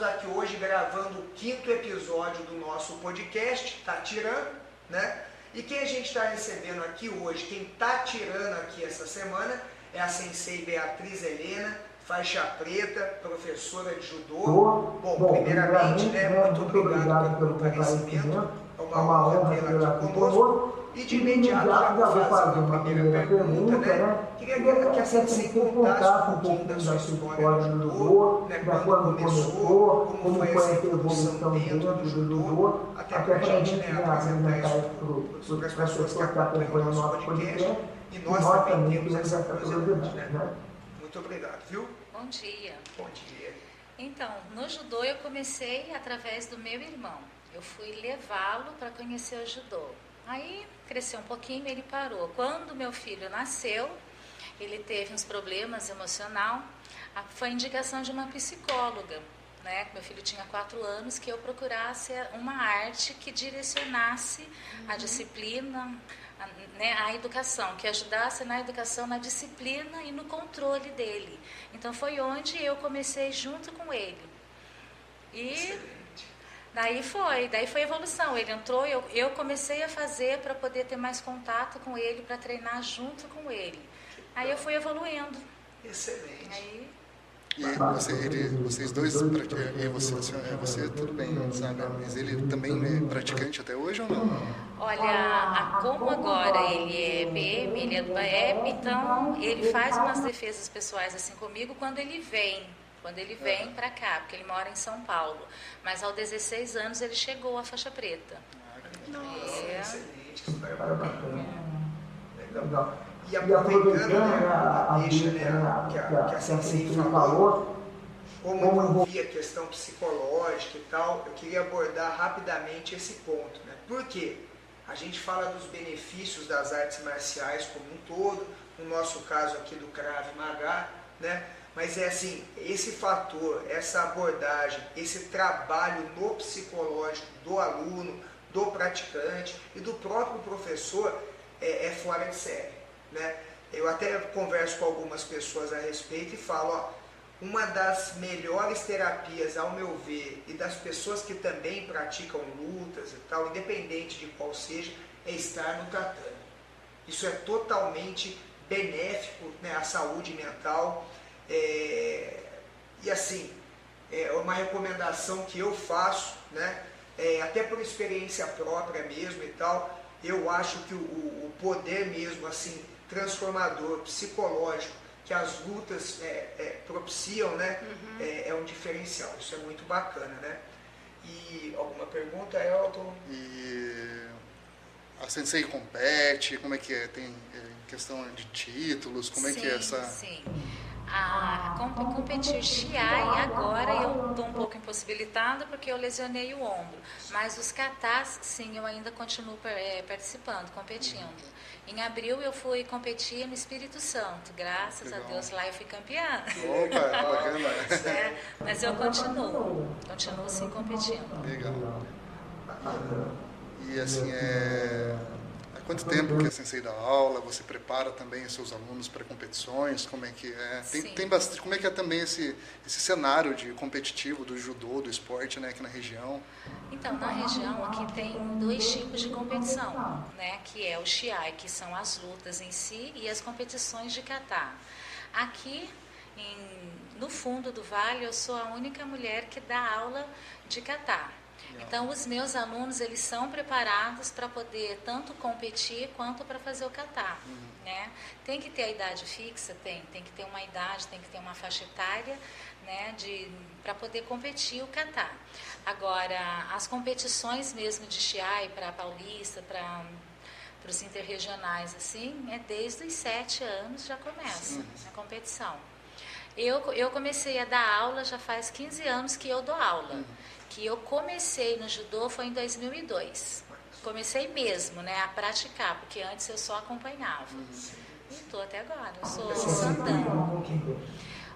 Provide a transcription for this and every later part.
aqui hoje gravando o 5º episódio do nosso podcast, Tá Tirando, né? E quem a gente está recebendo aqui hoje, quem tá tirando aqui essa semana, é a Sensei Beatriz Helena, faixa preta, professora de judô. Bom, primeiramente, né, muito obrigado pelo comparecimento, é uma honra tê-la aqui conosco. E de imediato já vou fazer uma primeira pergunta, né? Queria que a Sensei contasse um pouquinho da sua história no judô, né, quando começou, como foi essa evolução dentro do judô, até para a gente, né, apresentar isso para as pessoas que acompanham o nosso podcast, e nós também temos essa curiosidade, né? Muito obrigado, viu? Bom dia. Bom dia. Então, no judô eu comecei através do meu irmão. Eu fui levá-lo para conhecer o judô. Aí cresceu um pouquinho e ele parou. Quando meu filho nasceu, ele teve uns problemas emocionais. Foi indicação de uma psicóloga, né? Meu filho tinha 4 anos, que eu procurasse uma arte que direcionasse a disciplina, né, a educação, que ajudasse na educação, na disciplina e no controle dele. Então foi onde eu comecei junto com ele. E daí foi evolução. Ele entrou, eu comecei a fazer para poder ter mais contato com ele, para treinar junto com ele. Aí eu fui evoluindo. Excelente. Aí, E vocês dois, você tudo bem, sabe? Mas ele também é praticante até hoje ou não? olha, como agora ele é PM, ele é do BAEP, então ele faz umas defesas pessoais assim comigo quando ele vem para cá, porque ele mora em São Paulo. Mas aos 16 anos ele chegou à faixa preta. Nossa, excelente, super bacana. Legal. E aproveitando, né, a deixa, né, que a Sensei falou, como envolvia a questão psicológica e tal, eu queria abordar rapidamente esse ponto, né? Por quê? A gente fala dos benefícios das artes marciais como um todo, no nosso caso aqui do Krav Maga, né? Mas é assim, esse fator, essa abordagem, esse trabalho no psicológico do aluno, do praticante e do próprio professor é fora de série, né? Eu até converso com algumas pessoas a respeito e falo, ó, uma das melhores terapias, ao meu ver, e das pessoas que também praticam lutas e tal, independente de qual seja, é estar no tatame. Isso é totalmente benéfico, né, à saúde mental. E assim, é uma recomendação que eu faço, né, até por experiência própria mesmo e tal. Eu acho que o poder mesmo assim transformador, psicológico, que as lutas propiciam, né, é um diferencial. Isso é muito bacana, né? E alguma pergunta, Elton? E a Sensei compete, como é que é? Tem questão de títulos, como é que é essa... Sim. Competir Shiai, agora eu estou um pouco impossibilitada porque eu lesionei o ombro. Mas os katas, sim, eu ainda continuo participando, competindo. Em abril eu fui competir no Espírito Santo, graças a Deus lá eu fui campeã. Opa, bacana. Mas eu continuo sim competindo. Legal. E assim, há quanto tempo que a Sensei dá aula? Você prepara também os seus alunos para competições? Como é que é? Tem bastante, como é que é também esse cenário de competitivo do judô, do esporte, né, aqui na região? Então, na região aqui tem 2 tipos de competição, né, que é o Shiai, que são as lutas em si, e as competições de kata. Aqui, no fundo do vale, eu sou a única mulher que dá aula de kata. Então, os meus alunos, eles são preparados para poder tanto competir quanto para fazer o kata, né? Tem que ter a idade fixa? Tem que ter uma idade, tem que ter uma faixa etária, né, para poder competir o kata. Agora, as competições mesmo de Shiai para Paulista, para os interregionais, assim, desde os 7 anos já começa a competição. Eu comecei a dar aula já faz 15 anos que eu dou aula. Que eu comecei no judô foi em 2002. Comecei mesmo, né, a praticar, porque antes eu só acompanhava. E estou até agora, eu sou santana.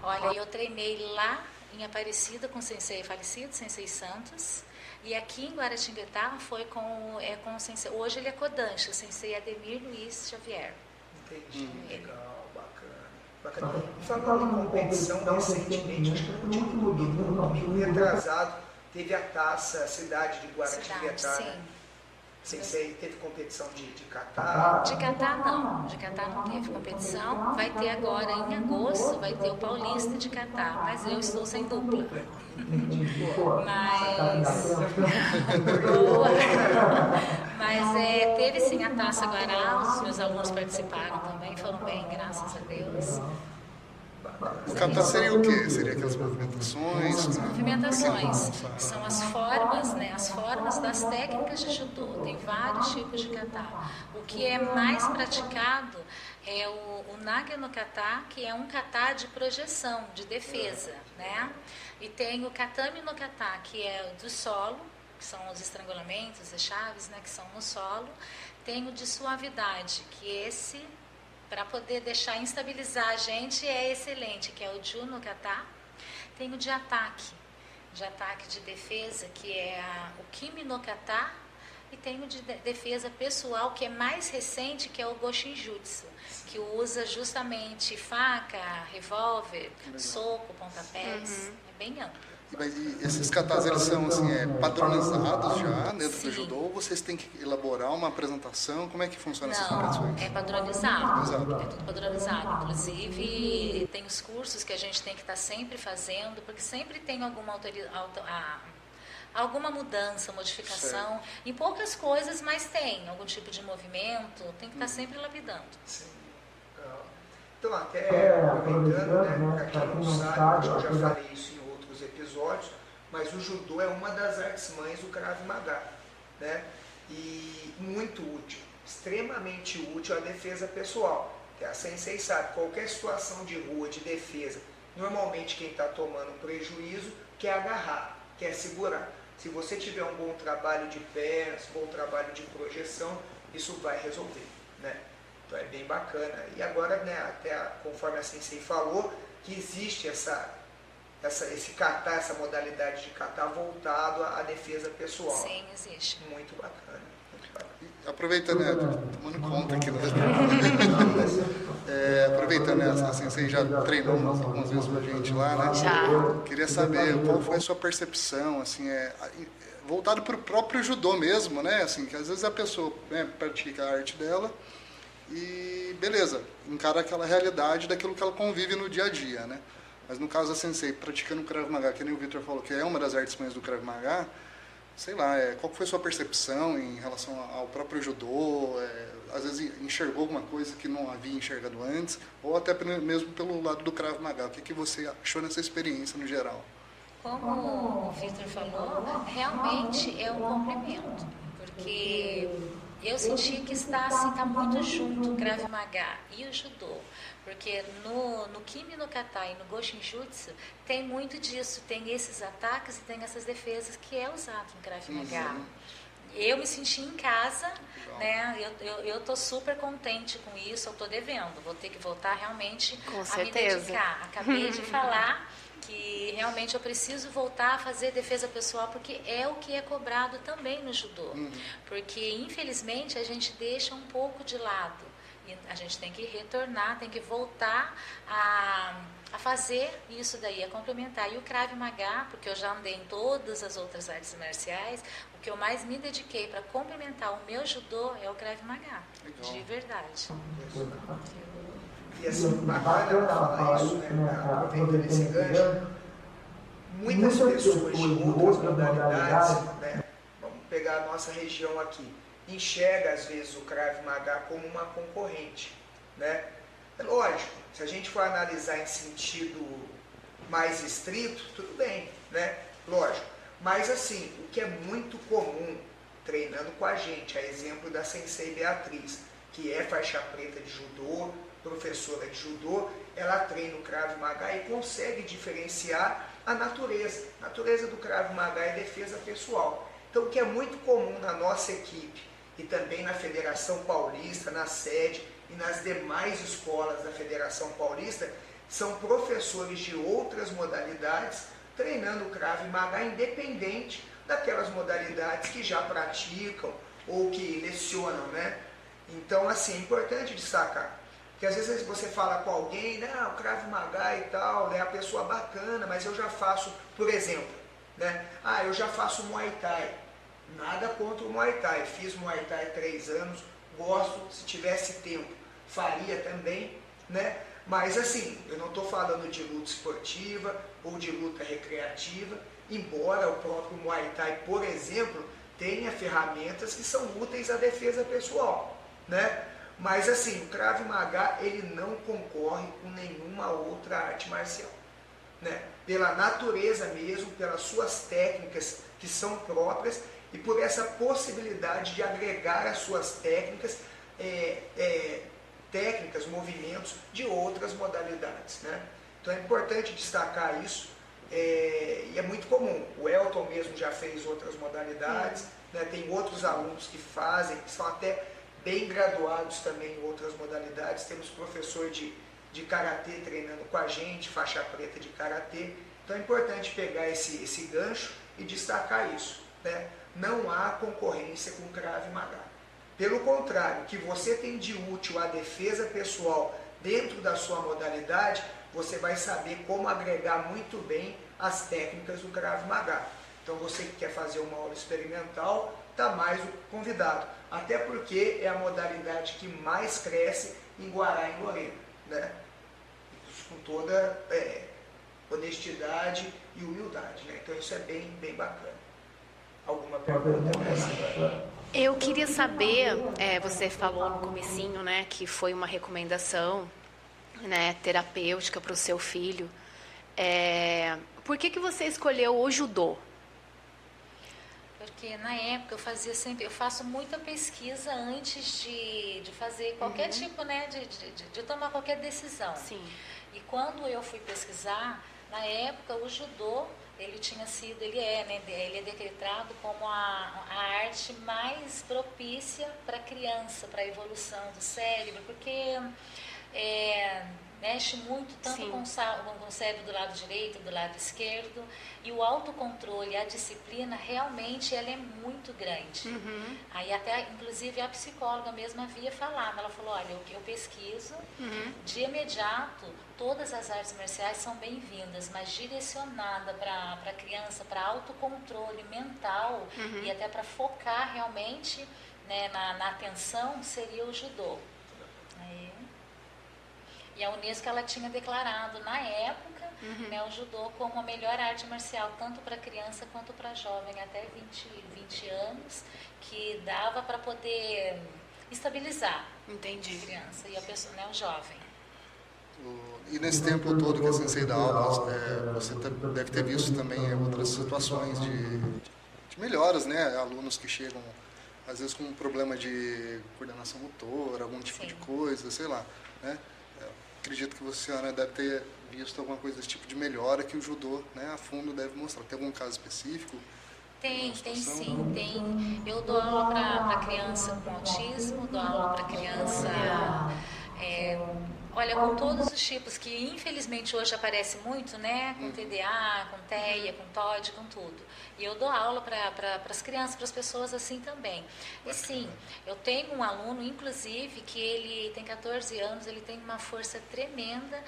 Olha, eu treinei lá em Aparecida com o sensei falecido, Sensei Santos. E aqui em Guaratinguetá foi com o sensei, hoje ele é Kodansha, o sensei Ademir Luiz Xavier. Entendi, legal, bacana. Bacana. E falando em competição, recentemente, acho que no último domingo retrasado, teve a taça Cidade de Guaratinguetá. Sim. Sensei, teve competição de kata? De kata não, de kata não teve competição. Vai ter agora em agosto, vai ter o Paulista de kata, mas eu estou sem dupla. Mas teve sim a taça Guará, os meus alunos participaram também, foram bem, graças a Deus. O kata seria o quê? Seria aquelas movimentações? As movimentações são as formas, né? As formas das técnicas de judô. Tem vários tipos de kata. O que é mais praticado é o nage no kata, que é um kata de projeção, de defesa, né? E tem o katame no kata, que é do solo, que são os estrangulamentos, as chaves, né? Que são no solo. Tem o de suavidade, que esse, para poder deixar instabilizar a gente, é excelente, que é o Ju no kata. Tem o de ataque de defesa, que é o Kimi no kata. E tem o de defesa pessoal, que é mais recente, que é o Goshinjutsu, que usa justamente faca, revólver, soco, pontapés. É bem amplo. E esses katas, eles são assim, padronizados já dentro do judô, ou vocês têm que elaborar uma apresentação? Como é que funciona essas competições? É padronizado, é tudo padronizado. Inclusive, tem os cursos que a gente tem que estar sempre fazendo, porque sempre tem alguma mudança, modificação, certo. Em poucas coisas, mas tem algum tipo de movimento, tem que estar sempre lapidando. Sim. Então, até aproveitando, né, para quem não sabe, eu já falei isso em outros episódios, mas o judô é uma das artes-mães do Krav Maga, né? E muito útil, extremamente útil a defesa pessoal. A sensei sabe, qualquer situação de rua, de defesa, normalmente quem está tomando prejuízo quer agarrar, quer segurar. Se você tiver um bom trabalho de pernas, bom trabalho de projeção, isso vai resolver, né? Então é bem bacana. E agora, né, até conforme a sensei falou, que existe esse kata, essa modalidade de kata voltado à defesa pessoal. Sim, existe. Muito bacana. Muito bacana. E aproveitando, né, tomando conta aqui, aproveitando, né, a sensei já treinou algumas vezes com a gente lá, né? Já. Queria saber qual foi a sua percepção, assim, voltado para o próprio judô mesmo, né? Assim, que às vezes a pessoa, né, pratica a arte dela e, beleza, encara aquela realidade daquilo que ela convive no dia a dia, né? Mas no caso da sensei, praticando o Krav Maga, que nem o Victor falou, que é uma das artes-mães do Krav Maga, sei lá, qual foi a sua percepção em relação ao próprio judô? Às vezes enxergou alguma coisa que não havia enxergado antes, ou até mesmo pelo lado do Krav Maga. O que você achou nessa experiência no geral? Como o Victor falou, realmente é um complemento, porque eu senti que está muito junto o Krav Maga e o judô, porque no Kimi no kata e no Goshinjutsu tem muito disso, tem esses ataques e tem essas defesas que é usado no Krav Maga. Eu me senti em casa, né? Eu tô super contente com isso, eu tô devendo, vou ter que voltar realmente a me dedicar. Acabei de falar que realmente eu preciso voltar a fazer defesa pessoal, porque é o que é cobrado também no judô. Porque, infelizmente, a gente deixa um pouco de lado. E a gente tem que retornar, tem que voltar a fazer isso daí, a complementar. E o Krav Maga, porque eu já andei em todas as outras artes marciais, o que eu mais me dediquei para complementar o meu judô é o Krav Maga. Legal. De verdade. E assim, bacana falar isso, né? Aproveitando esse gancho, muitas pessoas de outras modalidades, né? Vamos pegar a nossa região aqui, enxerga às vezes o Krav Maga como uma concorrente, né? É lógico, se a gente for analisar em sentido mais estrito, tudo bem, né? Lógico. Mas assim, o que é muito comum treinando com a gente, a exemplo da Sensei Beatriz, que é faixa preta de judô, professora de judô, ela treina o Krav Maga e consegue diferenciar a natureza. A natureza do Krav Maga é defesa pessoal. Então, o que é muito comum na nossa equipe e também na Federação Paulista, na sede e nas demais escolas da Federação Paulista, são professores de outras modalidades treinando o Krav Maga independente daquelas modalidades que já praticam ou que lecionam, né? Então, assim, é importante destacar. Porque às vezes você fala com alguém, o Krav Maga e tal, né, a pessoa bacana, mas eu já faço, por exemplo, né, eu já faço Muay Thai. Nada contra o Muay Thai, fiz Muay Thai 3 anos, gosto, se tivesse tempo, faria também, né? Mas assim, eu não estou falando de luta esportiva ou de luta recreativa, embora o próprio Muay Thai, por exemplo, tenha ferramentas que são úteis à defesa pessoal, né? Mas assim, o Krav Maga, ele não concorre com nenhuma outra arte marcial, né? Pela natureza mesmo, pelas suas técnicas que são próprias e por essa possibilidade de agregar as suas técnicas, movimentos de outras modalidades, né? Então é importante destacar isso, e é muito comum. O Elton mesmo já fez outras modalidades, né? Tem outros alunos que fazem, que são até bem graduados também em outras modalidades. Temos professor de karatê treinando com a gente, faixa preta de karatê. Então é importante pegar esse gancho e destacar isso, né? Não há concorrência com o Krav Maga. Pelo contrário, o que você tem de útil à defesa pessoal dentro da sua modalidade, você vai saber como agregar muito bem as técnicas do Krav Maga. Então você que quer fazer uma aula experimental, está mais convidado. Até porque é a modalidade que mais cresce em Guará e Lorena, né? Com toda honestidade e humildade, né? Então isso é bem, bem bacana. Alguma pergunta? Eu queria saber, você falou no comecinho, né, que foi uma recomendação, né, terapêutica para o seu filho. Por que você escolheu o judô? Porque na época eu faço muita pesquisa antes de fazer qualquer tipo, né, de tomar qualquer decisão. Sim. E quando eu fui pesquisar, na época o judô, ele é decretado como a arte mais propícia para a criança, para a evolução do cérebro, porque mexe muito tanto com o cérebro do lado direito, do lado esquerdo, e o autocontrole, a disciplina, realmente ela é muito grande. Aí até, inclusive, a psicóloga mesma havia falado, ela falou, olha, eu pesquiso, de imediato, todas as artes marciais são bem-vindas, mas direcionada para a criança, para autocontrole mental e até para focar realmente, né, na atenção, seria o judô. E a Unesco, ela tinha declarado na época, né, o judô como a melhor arte marcial, tanto para criança quanto para jovem, até 20 anos, que dava para poder estabilizar a criança e a pessoa, né, o jovem. E nesse tempo todo que a Sensei dá aula, você deve ter visto também outras situações de melhoras, né? Alunos que chegam, às vezes, com um problema de coordenação motora, algum tipo de coisa, sei lá, né? Acredito que a senhora deve ter visto alguma coisa desse tipo de melhora que o judô, né, a fundo deve mostrar. Tem algum caso específico? Tem sim, tem. Eu dou aula para criança com autismo, dou aula para criança... olha, com todos os tipos que infelizmente hoje aparece muito, né? Com TDA, com TEA, com TOD, com tudo. E eu dou aula para as crianças, para as pessoas assim também. E sim, eu tenho um aluno, inclusive, que ele tem 14 anos, ele tem uma força tremenda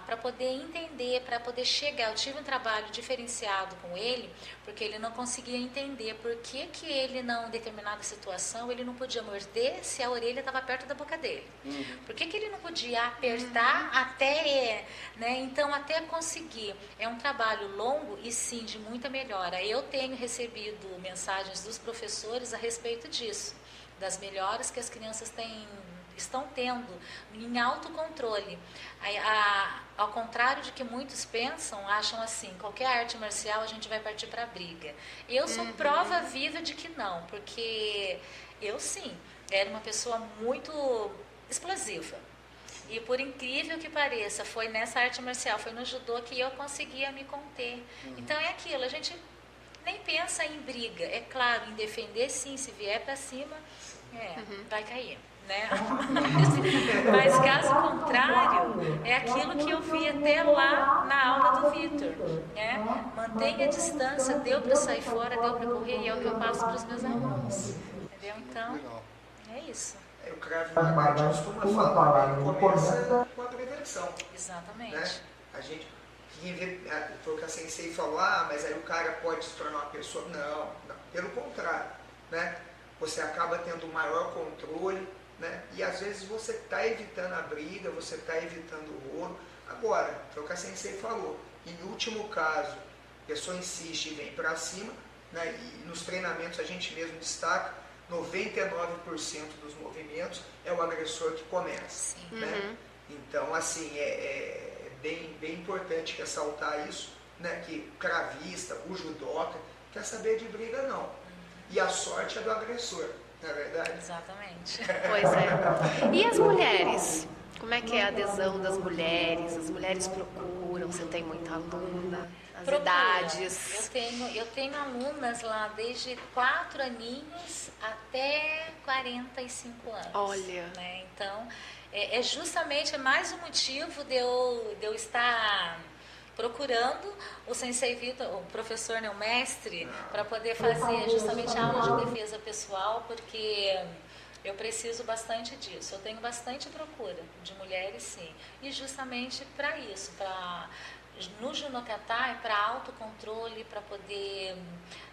para poder entender, para poder chegar. Eu tive um trabalho diferenciado com ele, porque ele não conseguia entender por que ele não, em determinada situação, ele não podia morder se a orelha estava perto da boca dele. Por que ele não podia apertar até, né? Então, até conseguir. É um trabalho longo e sim, de muita melhora. Eu tenho recebido mensagens dos professores a respeito disso, das melhoras que as crianças estão tendo em autocontrole. Ao contrário de que muitos pensam, acham assim, qualquer arte marcial a gente vai partir para a briga. Eu sou prova viva de que não, porque eu sim, era uma pessoa muito explosiva. E por incrível que pareça, foi nessa arte marcial, foi no judô que eu conseguia me conter. Então é aquilo, a gente nem pensa em briga. É claro, em defender sim, se vier para cima, vai cair. Né? Mas caso contrário, é aquilo que eu vi até lá na aula do Vitor, né? Mantenha a distância, deu para sair fora, deu para correr, e é o que eu passo para os meus alunos, entendeu? Então, é isso. O Krav Maga costuma falar, ele começa com a prevenção. Exatamente. Né? A gente, foi o que a Sensei falou, mas aí o cara pode se tornar uma pessoa. Não, pelo contrário. Né? Você acaba tendo maior controle, né? E às vezes você está evitando a briga, você está evitando o rolo. Agora, foi o que a Sensei falou, em último caso, a pessoa insiste e vem para cima, né? E nos treinamentos a gente mesmo destaca, 99% dos movimentos é o agressor que começa. Né? Então, assim, é bem importante ressaltar isso, né? Que o cravista, o judoca, quer saber de briga não. E a sorte é do agressor, não é verdade? Exatamente. Pois é. E as mulheres? Como é que é a adesão das mulheres? As mulheres procuram, você tem muita aluna, as idades? Eu tenho alunas lá desde 4 aninhos até 45 anos. Olha. Né? Então, é justamente mais um motivo de eu estar procurando o Sensei Vitor, o professor, né, o mestre, para poder fazer justamente a aula de defesa pessoal, porque eu preciso bastante disso. Eu tenho bastante procura de mulheres, sim. E justamente para isso, no Junokata é para autocontrole, para poder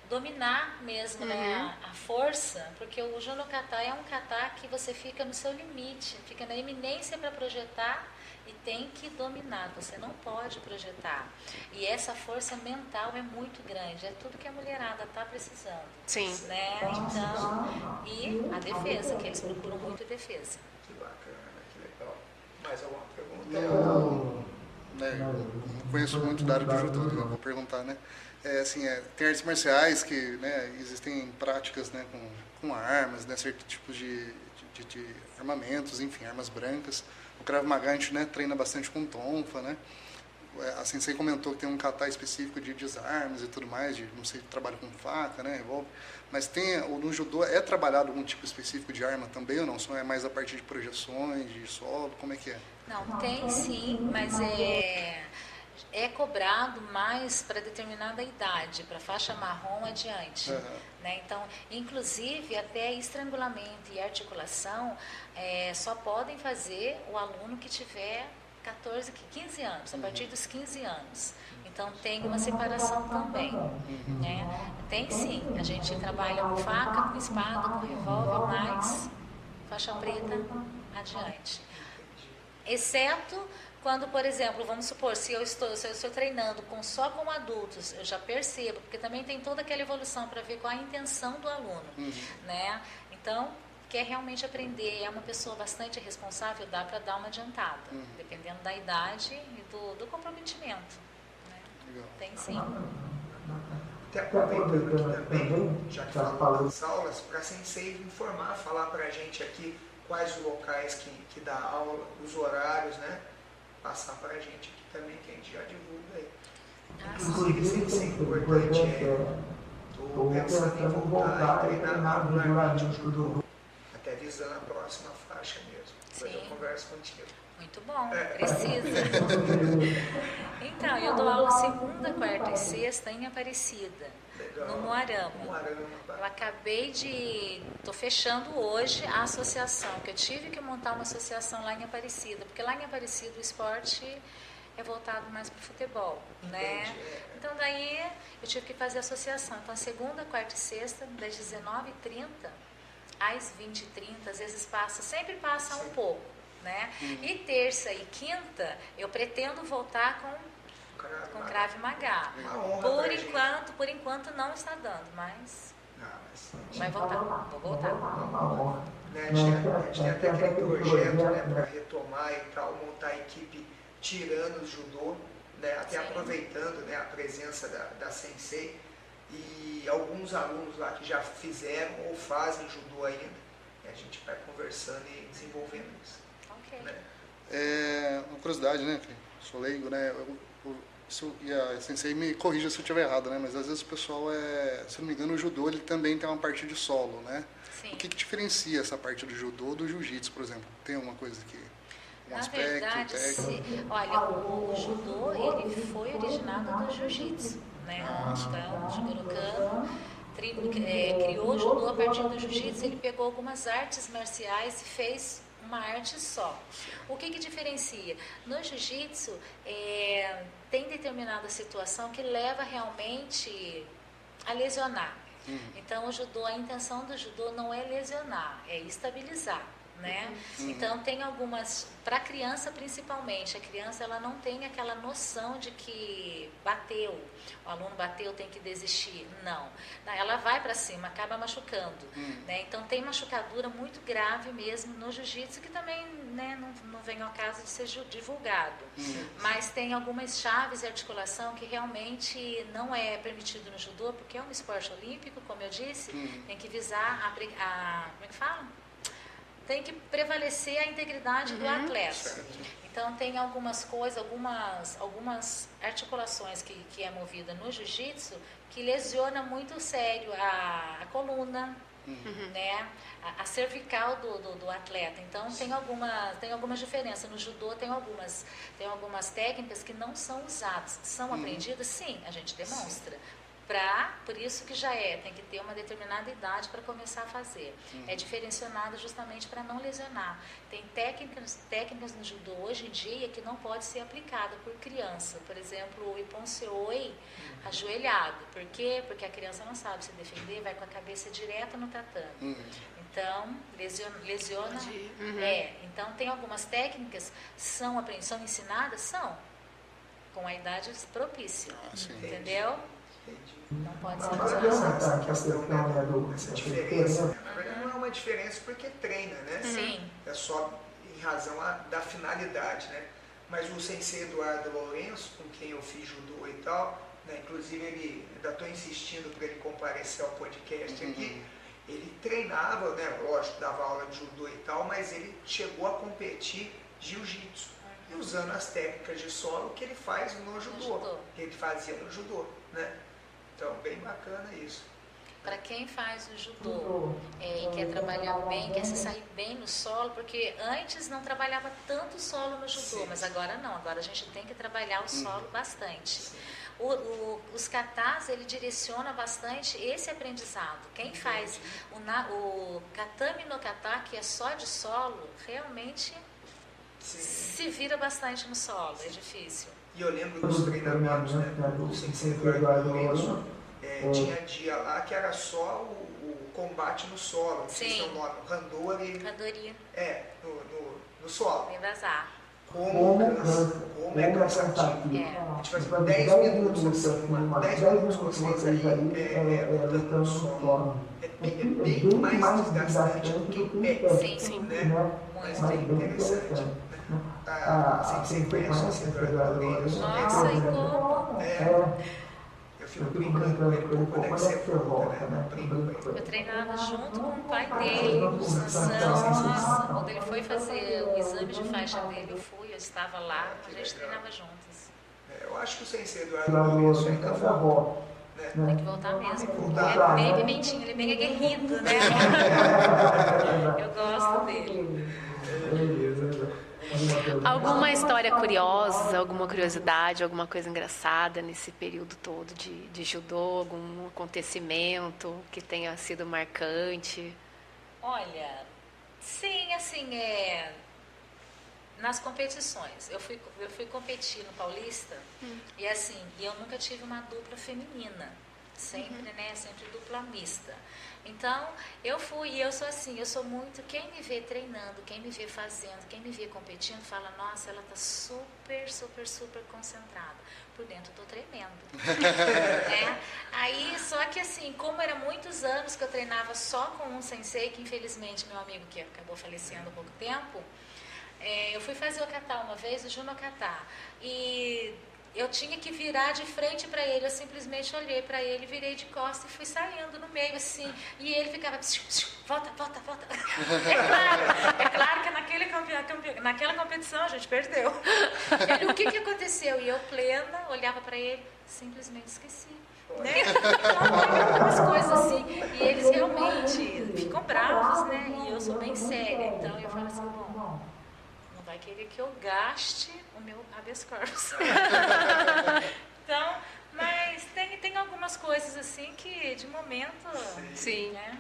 dominar mesmo, né, a força, porque o Junokata é um kata que você fica no seu limite, fica na iminência para projetar e tem que dominar, você não pode projetar. E essa força mental é muito grande, é tudo que a mulherada está precisando. Sim. Né? Então, e a defesa, que eles procuram muito defesa. Que bacana, que legal. Mais alguma pergunta? Eu não conheço muito da área do judô, eu vou perguntar, né? Tem artes marciais que, né, existem práticas, né, com armas, né, certos tipos de armamentos, enfim, armas brancas. O Krav Maga a gente, né, treina bastante com tonfa, né? A Sensei comentou que tem um kata específico de desarmes e tudo mais, não sei, trabalha com faca, né, revólver. Mas no judô é trabalhado algum tipo específico de arma também ou não? Só é mais a partir de projeções, de solo, como é que é? Não, tem sim, mas é cobrado mais para determinada idade, para faixa marrom adiante. Né? Então, inclusive, até estrangulamento e articulação só podem fazer o aluno que tiver 14, 15 anos, a partir dos 15 anos. Então, tem uma separação também. Né? Tem sim, a gente trabalha com faca, com espada, com revólver, mas faixa preta adiante. Exceto quando, por exemplo, vamos supor, se eu estou treinando só com adultos, eu já percebo, porque também tem toda aquela evolução para ver qual a intenção do aluno. Né? Então, quer realmente aprender, é uma pessoa bastante responsável, dá para dar uma adiantada, dependendo da idade e do comprometimento. Né? Tem sim. Até aproveitando aqui também, já que falou das aulas, para a Sensei falar para a gente aqui quais os locais que dá aula, os horários, né? Passar para a gente aqui também, que a gente já divulga aí. Inclusive, Sensei, importante estou pensando em voltar a treinar regularmente o judô, até visando a próxima faixa mesmo. Depois eu converso contigo. Muito bom, precisa. Então, eu dou aula segunda, quarta e sexta em Aparecida, no Moarama. Eu estou fechando hoje a associação, que eu tive que montar uma associação lá em Aparecida, porque lá em Aparecida o esporte é voltado mais para o futebol, né? Então, daí eu tive que fazer a associação. Então, segunda, quarta e sexta, das 19h30 às 20h30, às vezes sempre passa um pouco. Né? E terça e quinta eu pretendo voltar com Krav Maga. Por enquanto não está dando, mas vai voltar. Vou voltar. A gente tem até aquele projeto, né, para retomar e tal, montar a equipe tirando o judô, né, até aproveitando, né, a presença da Sensei e alguns alunos lá que já fizeram ou fazem judô ainda. E a gente vai conversando e desenvolvendo isso. Uma curiosidade, né? Sou leigo, né? E a Sensei me corrija se eu estiver errado, né? Mas às vezes o pessoal, se não me engano, o judô ele também tem uma parte de solo, né? Sim. O que diferencia essa parte do judô do jiu-jitsu, por exemplo? Tem alguma coisa que... Na verdade, olha, o judô ele foi originado do jiu-jitsu, né? Então, o Jigoro Kano criou o judô, a partir do jiu-jitsu, ele pegou algumas artes marciais e fez uma arte só. O que diferencia? No jiu-jitsu, tem determinada situação que leva realmente a lesionar. Então, o judô, a intenção do judô não é lesionar, é estabilizar. Né? Então tem algumas, para a criança principalmente, a criança ela não tem aquela noção de que bateu, o aluno bateu, tem que desistir, não, ela vai para cima, acaba machucando, né? Então tem machucadura muito grave mesmo no jiu-jitsu, que também, né, não vem ao caso de ser divulgado, mas tem algumas chaves de articulação que realmente não é permitido no judô, porque é um esporte olímpico, como eu disse, tem que visar como é que fala? Tem que prevalecer a integridade do atleta. Certo. Então, tem algumas coisas, algumas articulações que é movida no jiu-jitsu que lesiona muito sério a coluna, né? A cervical do atleta. Então, tem algumas diferenças. No judô, tem algumas técnicas que não são usadas. São aprendidas? Sim, a gente demonstra. Por isso que tem que ter uma determinada idade para começar a fazer. É diferenciado justamente para não lesionar. Tem técnicas no judô hoje em dia que não pode ser aplicada por criança. Por exemplo, o Iponseoi ajoelhado. Por quê? Porque a criança não sabe se defender, vai com a cabeça direta no tatame. Então, lesiona. Então, tem algumas técnicas são ensinadas? São. Com a idade propícia. Entendeu? Não pode ser essa questão dessa diferença. Na verdade, não é uma diferença porque treina, né? Sim. É só em razão da finalidade, né? Mas o sensei Eduardo Lourenço, com quem eu fiz judô e tal, né? Inclusive ainda estou insistindo para ele comparecer ao podcast aqui. Ele treinava, né? Lógico, dava aula de judô e tal, mas ele chegou a competir jiu-jitsu. E usando as técnicas de solo que ele faz no judô. Que ele fazia no judô, né? Então, bem bacana isso. Para quem faz o judô e quer trabalhar bem, quer se sair bem no solo, porque antes não trabalhava tanto solo no judô, mas agora não, agora a gente tem que trabalhar o solo bastante. Os katas, ele direciona bastante esse aprendizado. Quem faz o tatame no kata, que é só de solo, realmente se vira bastante no solo, é difícil. E eu lembro dos treinamentos, né, do sensei Eduardo Lourenço, tinha dia lá que era só o combate no solo, não sei se é o nome, o Randori. No solo. Vem vazar. Como é cansativo. A gente faz 10 minutos assim, 10 minutos com vocês aí, lutando no solo. É bem mais desgastante do que em pé. Sim. Né? Mas bem interessante. Você conhece o sensei Eduardo Lourenço? Nossa, e como? Eu fico brincando com ele, quando é que você volta, né? Eu treinava junto com o pai dele, o Sansão. Nossa, quando ele foi fazer o exame de faixa dele, eu estava lá, a gente treinava juntos. Eu acho que o sensei Eduardo Lourenço ainda volta. Tem que voltar mesmo. Ele é bem pimentinho, ele é bem aguerrido, né? Eu gosto dele. Alguma história curiosa, alguma curiosidade, alguma coisa engraçada nesse período todo de judô, algum acontecimento que tenha sido marcante? Olha, sim, assim, nas competições. Eu fui competir no Paulista e assim, eu nunca tive uma dupla feminina. Sempre, né? Sempre dupla mista. Então, eu sou assim, eu sou muito, quem me vê treinando, quem me vê fazendo, quem me vê competindo, fala, nossa, ela tá super, super, super concentrada. Por dentro eu tô tremendo. Aí, só que assim, como era muitos anos que eu treinava só com um sensei, que infelizmente meu amigo que acabou falecendo há pouco tempo, eu fui fazer o kata uma vez, o Juno Kata, e eu tinha que virar de frente para ele, eu simplesmente olhei para ele, virei de costas e fui saindo no meio assim, e ele ficava, volta. É claro que naquela competição a gente perdeu. Ele, o que aconteceu? E eu plena, olhava para ele, simplesmente esqueci. Né? Então, algumas coisas assim, e eles realmente ficam bravos, né? E eu sou bem séria, então eu falo assim, bom, vai querer que eu gaste o meu habeas corpus. Então, mas tem algumas coisas assim que de momento, Sim. Né?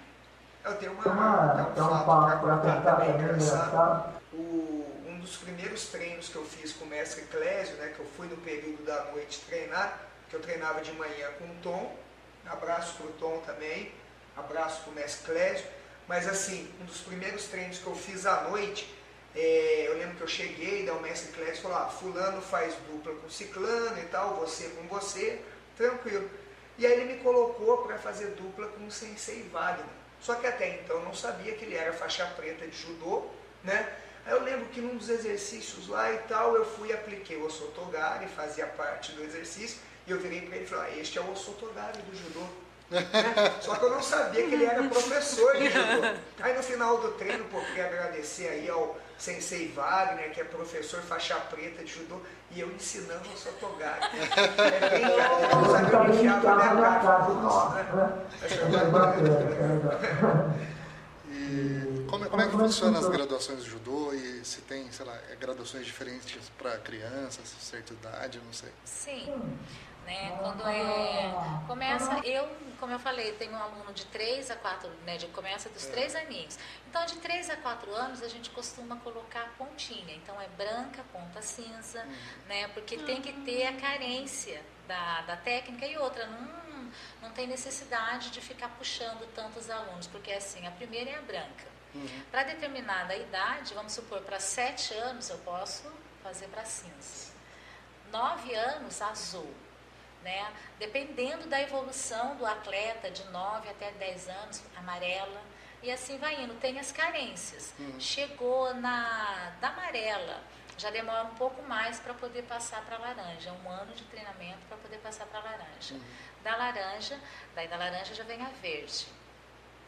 Eu tenho um fato para contar também engraçado. Um dos primeiros treinos que eu fiz com o mestre Clésio, né, que eu fui no período da noite treinar, que eu treinava de manhã com o Tom, abraço para o Tom também, abraço para o mestre Clésio, mas assim, um dos primeiros treinos que eu fiz à noite, eu lembro que eu cheguei, daí o mestre Clésio falou, fulano faz dupla com ciclano e tal, você com você, tranquilo. E aí ele me colocou para fazer dupla com o Sensei Wagner. Só que até então eu não sabia que ele era faixa preta de judô, né? Aí eu lembro que num dos exercícios lá e tal, eu fui e apliquei o Osotogari, fazia parte do exercício, e eu virei para ele e falei, este é o Osotogari do judô. Né? Só que eu não sabia que ele era professor de judô. Aí no final do treino, pô, queria agradecer aí ao Sensei Wagner, que é professor faixa preta de judô, e eu ensinando o Osotogari. Eu não sabia que enfiava na minha cara. E como é que funciona as graduações de judô e se tem, sei lá, graduações diferentes para crianças, certa idade, não sei. Sim, né? Quando começa, como eu falei, tenho um aluno de 3 a 4, né? Começa dos 3 aninhos. Então, de 3 a 4 anos, a gente costuma colocar pontinha. Então, é branca, ponta cinza, né? Porque tem que ter a carência da técnica e outra, não tem necessidade de ficar puxando tantos alunos, porque assim, a primeira é a branca. Para determinada idade, vamos supor, para 7 anos eu posso fazer para cinza. 9 anos, azul. Né? Dependendo da evolução do atleta, de 9 até 10 anos, amarela. E assim vai indo, tem as carências. Chegou da amarela, já demora um pouco mais para poder passar para a laranja, 1 ano de treinamento para poder passar para a laranja. Daí da laranja já vem a verde.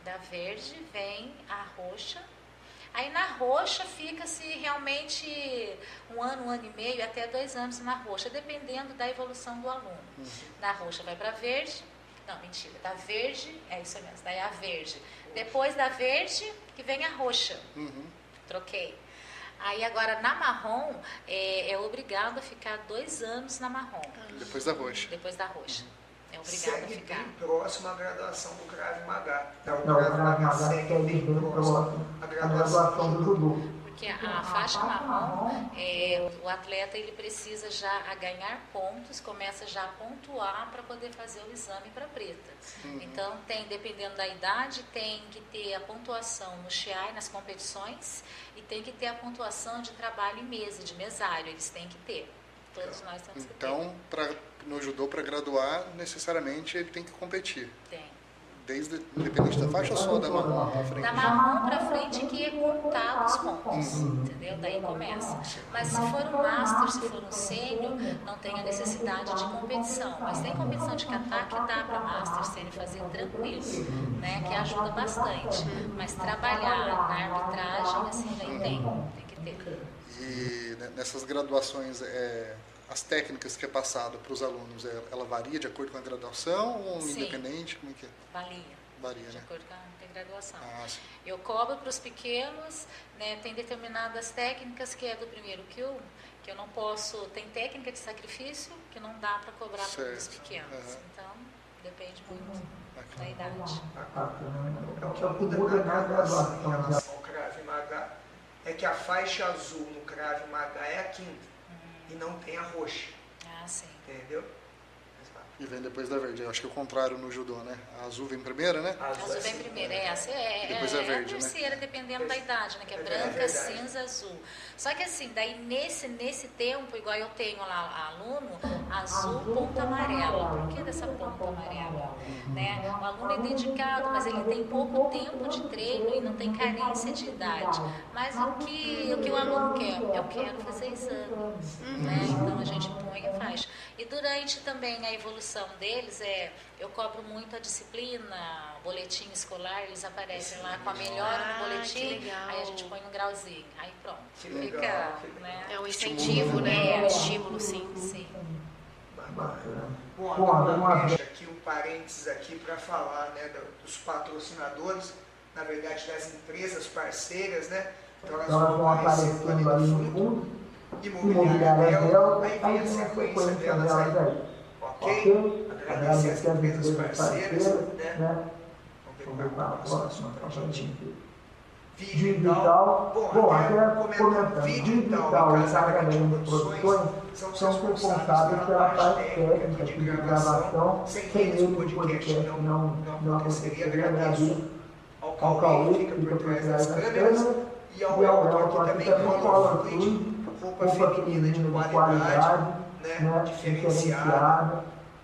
Da verde vem a roxa. Aí na roxa fica-se realmente 1 ano, 1 ano e meio, até 2 anos na roxa, dependendo da evolução do aluno. Da roxa vai para verde. Não, mentira, da verde, é isso mesmo, daí a verde. Depois da verde, que vem a roxa. Troquei. Aí agora na marrom, é obrigado a ficar 2 anos na marrom. Depois da roxa. Depois da roxa. É obrigado a ficar. Bem próximo à graduação do Krav Maga. Então, o Krav Maga segue bem próximo à graduação do judô. Porque a faixa marrom, o atleta ele precisa já ganhar pontos, começa já a pontuar para poder fazer o exame para preta. Então, dependendo da idade, tem que ter a pontuação no SHIAI, nas competições, e tem que ter a pontuação de trabalho em mesa, de mesário, eles têm que ter. Todos nós temos que ter. Então, no judô, para graduar, necessariamente ele tem que competir. Tem. Independente da faixa ou só da marrom para frente? Da marrom para frente que é contar os pontos, entendeu? Daí começa. Mas se for um master, se for um sênior, não tem a necessidade de competição. Mas tem competição de kata que dá para master sênior fazer tranquilo, né? Que ajuda bastante. Mas trabalhar na arbitragem, assim, daí tem que ter. E nessas graduações, as técnicas que é passado para os alunos, ela varia de acordo com a graduação ou independente? Como é que é? Varia, de né? acordo com a graduação. Sim. Eu cobro para os pequenos, né, tem determinadas técnicas que é do primeiro kill, que eu não posso, tem técnica de sacrifício que não dá para cobrar para os pequenos. Então, depende muito da idade. O que muda na graduação em relação ao Krav Maga é que a faixa azul no Krav Maga é a 5ª e não tem a roxa. Sim. Entendeu? E vem depois da verde. Eu acho que é o contrário no judô, né? A azul vem primeiro, né? A azul vem primeiro, essa depois a verde, a terceira, né? Dependendo da idade, né? Que é branca, cinza, azul. Só que assim, daí nesse tempo, igual eu tenho lá aluno, azul, ponta amarela. Por que dessa ponta amarela? Né? O aluno é dedicado, mas ele tem pouco tempo de treino e não tem carência de idade. Mas o que o aluno quer? Eu quero fazer exame. Né? Então a gente põe a faixa. E durante também a evolução deles, eu cobro muito a disciplina, boletim escolar, eles aparecem lá com a melhora no boletim, aí a gente põe um grauzinho, aí pronto, fica, né? É um incentivo, né? É um estímulo, sim. Bom, agora uma deixa aqui um parênteses aqui para falar, né, dos patrocinadores, na verdade das empresas parceiras, né? Então elas vão aparecendo ali no fundo. Imobiliária Bel, aí vem a sequência delas aí. Ok? Agradecer as empresas parceiras, né? Vamos ver para a próxima, para a gente. Vídeo e tal. Bom, até comentando, vídeo e tal, e casamento de produções são responsáveis pela parte técnica de gravação. Sem eles o podcast não aconteceria. Agradeço ao Cauê, que fica por trás das câmeras, e ao Léo, que também rola fluide, roupa feminina de qualidade, né, diferenciada,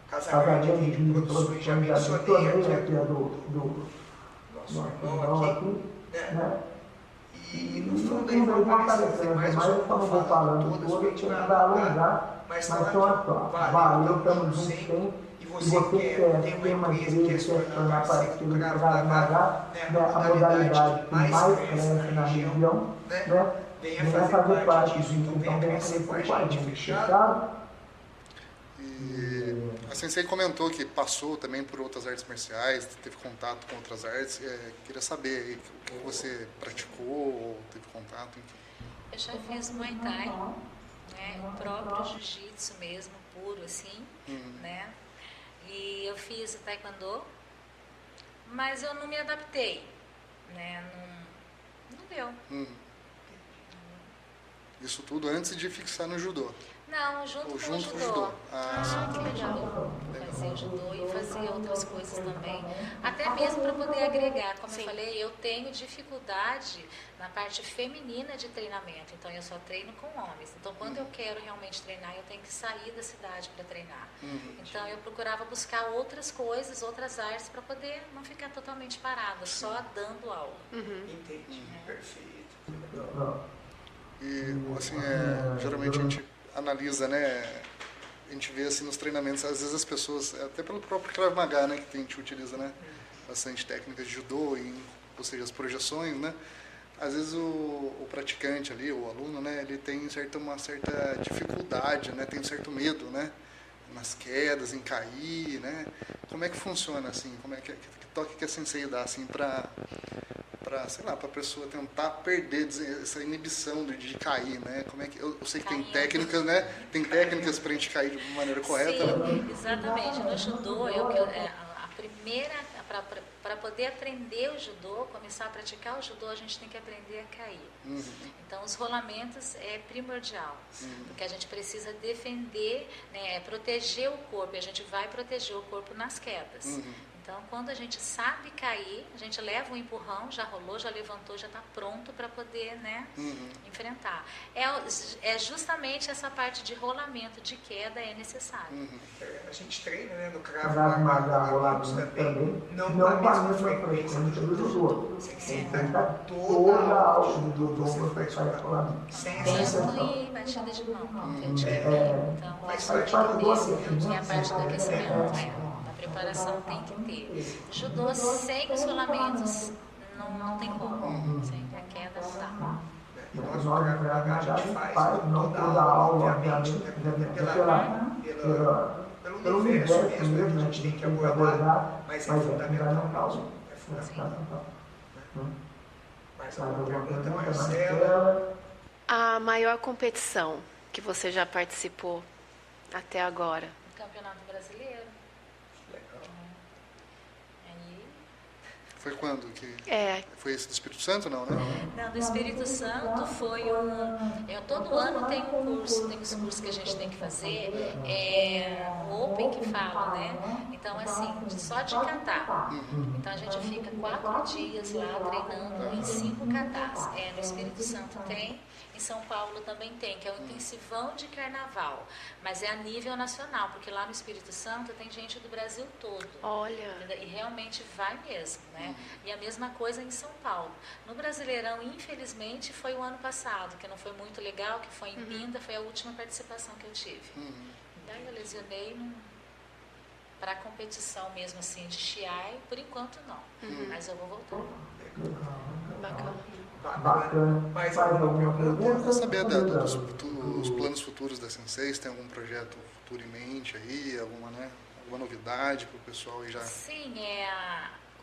casamento de produções, já mencionei aqui do nosso irmão aqui, né? E no fundo aí vão aparecendo mais eu não vou falando todas, porque não vai alongar, mas estão aqui, ó. Valeu, estamos juntos sempre. E você quer ter uma empresa que quer tornar parceiro do Gravmagá, a modalidade que mais cresce na região, né? Venha fazer parte disso, então venha crescer com a gente, fechado? E a Sensei comentou que passou também por outras artes marciais, teve contato com outras artes. Queria saber aí, o que você praticou ou teve contato, enfim. Eu já fiz Muay Thai, né, o próprio Jiu-Jitsu mesmo, puro assim, né? E eu fiz o Taekwondo, mas eu não me adaptei, né? Não deu. Isso tudo antes de fixar no judô? Não, junto com o judô. Que legal. Fazia o judô e fazia outras coisas também. Até mesmo para poder agregar. Como eu falei, eu tenho dificuldade na parte feminina de treinamento. Então, eu só treino com homens. Então, quando eu quero realmente treinar, eu tenho que sair da cidade para treinar. Então, eu procurava buscar outras coisas, outras artes, para poder não ficar totalmente parada, só dando aula. Entendi. Perfeito. E, assim, geralmente a gente analisa, né? A gente vê assim nos treinamentos, às vezes as pessoas, até pelo próprio Krav Maga, né, que a gente utiliza, né, bastante técnicas de judô, ou seja, as projeções, né? Às vezes o praticante ali, o aluno, né, ele tem uma certa dificuldade, né, tem um certo medo, né, nas quedas, em cair, né? Como é que funciona assim? Como é que toque que a Sensei dá assim para sei lá, para a pessoa tentar perder essa inibição de cair, né? Como é que eu sei que tem técnicas, né? Tem técnicas para a gente cair de maneira correta, Sim, né? exatamente. No judô, a primeira, para poder aprender o judô, começar a praticar o judô, a gente tem que aprender a cair. Então, os rolamentos é primordial, porque a gente precisa defender, né, proteger o corpo, e a gente vai proteger o corpo nas quedas. Então, quando a gente sabe cair, a gente leva um empurrão, já rolou, já levantou, já está pronto para poder, né, enfrentar. É justamente essa parte de rolamento, de queda, é necessário. A gente treina, né, no Krav Maga, rolamento também, não com a mesma frequência do judô. Sem estar toda a aula do judô, você faz rolamento. Tempo e batida de mão. Então, faz parte do aquecimento. É a parte do aquecimento, preparação tem que ter. Judô sem os rolamentos não tem como. Sem a queda não dá. Nós a gente faz, não toda a aula, obviamente, pelo universo mesmo, a gente tem que abordar, mas é fundamental. É fundamental. Mais alguma pergunta, Marcela? A maior competição que você já participou até agora? O Campeonato Brasileiro. Foi quando? É. Foi esse do Espírito Santo, não, né? Não, do Espírito Santo foi todo ano tem um curso, tem os cursos que a gente tem que fazer, o Open que fala, né? Então, assim, só de catar. Então, a gente fica 4 dias lá treinando em 5 catas. No Espírito Santo tem, em São Paulo também tem, que é o intensivão de carnaval. Mas é a nível nacional, porque lá no Espírito Santo tem gente do Brasil todo. Olha. E realmente vai mesmo, né? E a mesma coisa em São Paulo. No Brasileirão, infelizmente, foi o ano passado, que não foi muito legal, que foi em Pinda, foi a última participação que eu tive. Daí eu lesionei para a competição mesmo assim, de Chiai, por enquanto não. Mas eu vou voltar. Bacana. Mais alguma pergunta? Quer saber dos planos futuros da Sensei? Tem algum projeto futuro em mente aí? Alguma novidade para o pessoal aí já? Sim,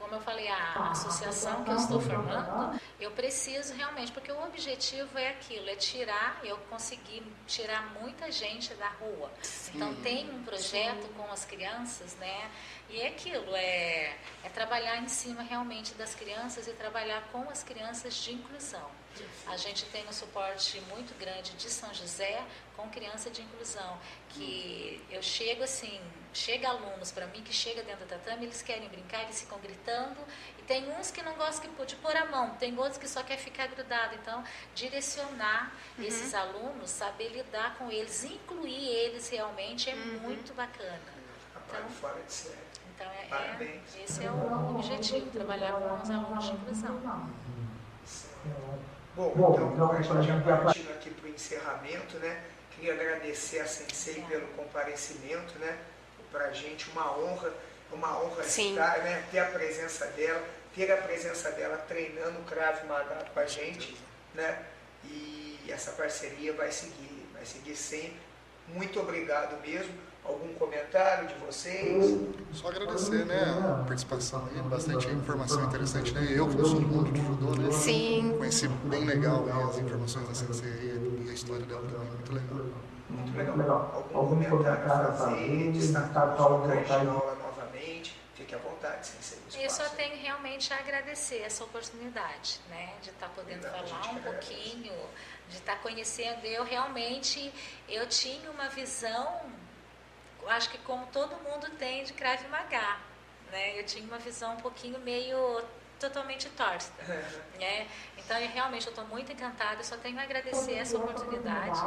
como eu falei, a associação que eu estou formando, eu preciso realmente, porque o objetivo é aquilo, é tirar, eu consegui tirar muita gente da rua. Então tem um projeto com as crianças, né? E é aquilo, é trabalhar em cima realmente das crianças e trabalhar com as crianças de inclusão. A gente tem um suporte muito grande de São José com criança de inclusão, que eu chego assim, chega alunos para mim que chega dentro do tatame, eles querem brincar, eles ficam gritando, e tem uns que não gostam de pôr a mão, tem outros que só quer ficar grudado. Então, direcionar esses alunos, saber lidar com eles, incluir eles realmente é muito bacana. Então, fora de série. Então, esse é o objetivo, trabalhar com os alunos de inclusão. Bom, então a gente já partindo aqui para o encerramento, né? Queria agradecer a Sensei pelo comparecimento, né? Para a gente uma honra estar, né? Ter a presença dela treinando o Krav Maga com a gente, né? E essa parceria vai seguir sempre. Muito obrigado mesmo. Algum comentário de vocês? Só agradecer, né, a participação aí, bastante informação interessante, né? Eu que sou do mundo de judô, né? Sim. Conheci bem legal, né, as informações da Sensei e a história dela também, muito legal. Muito legal. Algum comentário a fazer, destacar o local de aula novamente? Fique à vontade, Sensei. Eu só tenho realmente a agradecer essa oportunidade, né, de estar podendo falar um pouquinho, de estar conhecendo. Eu tinha uma visão, acho que como todo mundo tem, de Krav Maga, né? Eu tinha uma visão um pouquinho meio totalmente torta, né? Então, eu estou muito encantada, eu só tenho a agradecer essa oportunidade,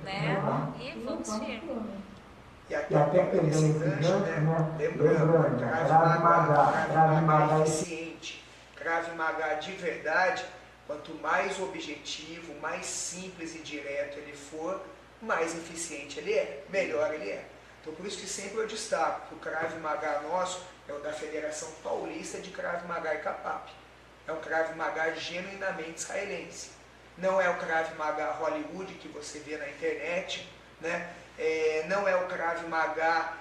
né? E vamos firme. E até pegando esse gancho, né? Lembrando, Krav Maga é eficiente. Krav Maga de verdade, quanto mais objetivo, mais simples e direto ele for, mais eficiente ele é, melhor ele é. Então, por isso que sempre eu destaco que o Krav Maga nosso é o da Federação Paulista de Krav Maga e Capap. É um Krav Maga genuinamente israelense. Não é o Krav Maga Hollywood que você vê na internet, né? Não é o Krav Maga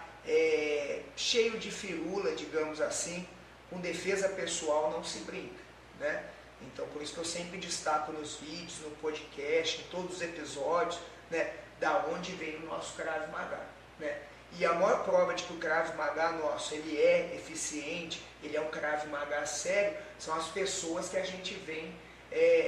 cheio de firula, digamos assim. Com defesa pessoal não se brinca, né? Então, por isso que eu sempre destaco nos vídeos, no podcast, em todos os episódios, né? Da onde vem o nosso Krav Maga, né? E a maior prova de que o Krav Maga nosso ele é eficiente, ele é um Krav Maga sério, são as pessoas que a gente vem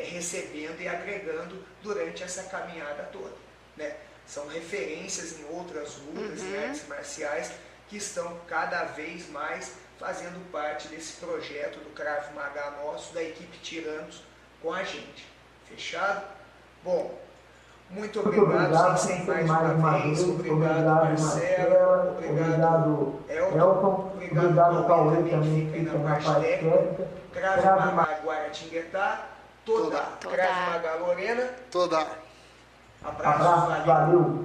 recebendo e agregando durante essa caminhada toda, né? São referências em outras lutas e artes marciais que estão cada vez mais fazendo parte desse projeto do Krav Maga nosso, da equipe Tiranos, com a gente. Fechado? Bom, muito obrigado, Sensei, mais uma vez. Obrigado, Marcela. Obrigado, Elton. Obrigado, Cauê, também, que fica aí na parte técnica. Krav Maga Guaratinguetá. Toda. Krav Maga Lorena. Toda. Abraço, valeu.